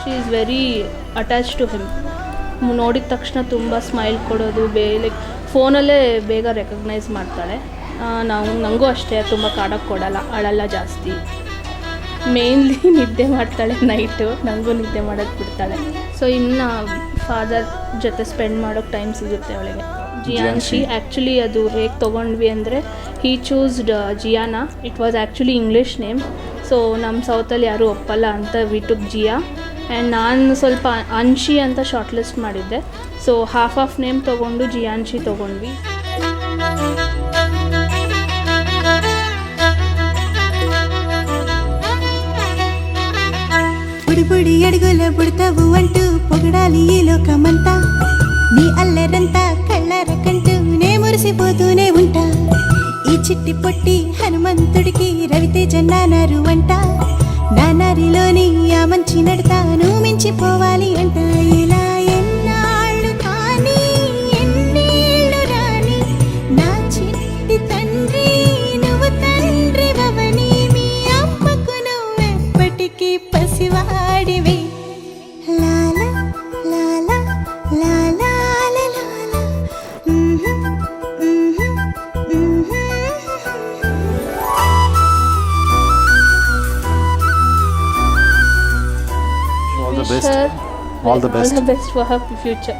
She is very attach to him. ನೋಡಿದ ತಕ್ಷಣ ತುಂಬ ಸ್ಮೈಲ್ ಕೊಡೋದು, ಲೈಕ್ ಫೋನಲ್ಲೇ ಬೇಗ ರೆಕಗ್ನೈಸ್ ಮಾಡ್ತಾಳೆ. ನನಗೂ ಅಷ್ಟೇ, ತುಂಬ ಕಾಡೋಕ್ಕೆ ಕೊಡಲ್ಲ, ಅಳಲ್ಲ ಜಾಸ್ತಿ. ಮೇನ್ಲಿ ನಿದ್ದೆ ಮಾಡ್ತಾಳೆ ನೈಟು, ನನಗೂ ನಿದ್ದೆ ಮಾಡೋಕ್ಕೆ ಬಿಡ್ತಾಳೆ. ಸೊ ಇನ್ನು ಫಾದರ್ ಜೊತೆ ಸ್ಪೆಂಡ್ ಮಾಡೋಕ್ಕೆ ಟೈಮ್ ಸಿಗುತ್ತೆ ಅವಳಿಗೆ. ಜಿಯಾನ್ಶಿ ಆ್ಯಕ್ಚುಲಿ ಅದು ಹೇಗೆ ತೊಗೊಂಡ್ವಿ ಅಂದರೆ, he chose Gianna. It was actually English name. So ನಮ್ಮ ಸೌತಲ್ಲಿ ಯಾರೂ ಒಪ್ಪಲ್ಲ ಅಂತ ವಿ ಟುಕ್ ಜಿಯಾ. ಆ್ಯಂಡ್ ನಾನು ಸ್ವಲ್ಪ ಅನ್ಶಿ ಅಂತ ಶಾರ್ಟ್ ಲಿಸ್ಟ್ ಮಾಡಿದ್ದೆ. ಸೊ ಹಾಫ್ ನೇಮ್ ತೊಗೊಂಡು ಜಿಯಾನ್ಶಿ ತೊಗೊಂಡ್ವಿ. బుడి అడుగుల బుడతావు అంటూ పొగడాలి ఈ లోకమంతా. నీ అల్లరంతా కళ్ళరకంటూ నే మురిసిపోతూనే ఉంటా. ఈ చిట్టి పొట్టి హనుమంతుడికి రవితేజ నానారు అంట. నానారిలోని ఆ మంచి నడతాను మించిపోవాలి అంట. ఇలా ఎన్నాళ్ళు కానీ ఎన్నేళ్ళు రాని నా చిట్టి తండ్రి, నువ్వు తండ్రి వవని. మీ అమ్మకు నువ్వెప్పటికీ పసివాడివి. లాలా లాలా లాలా లాలా. All the best for her future.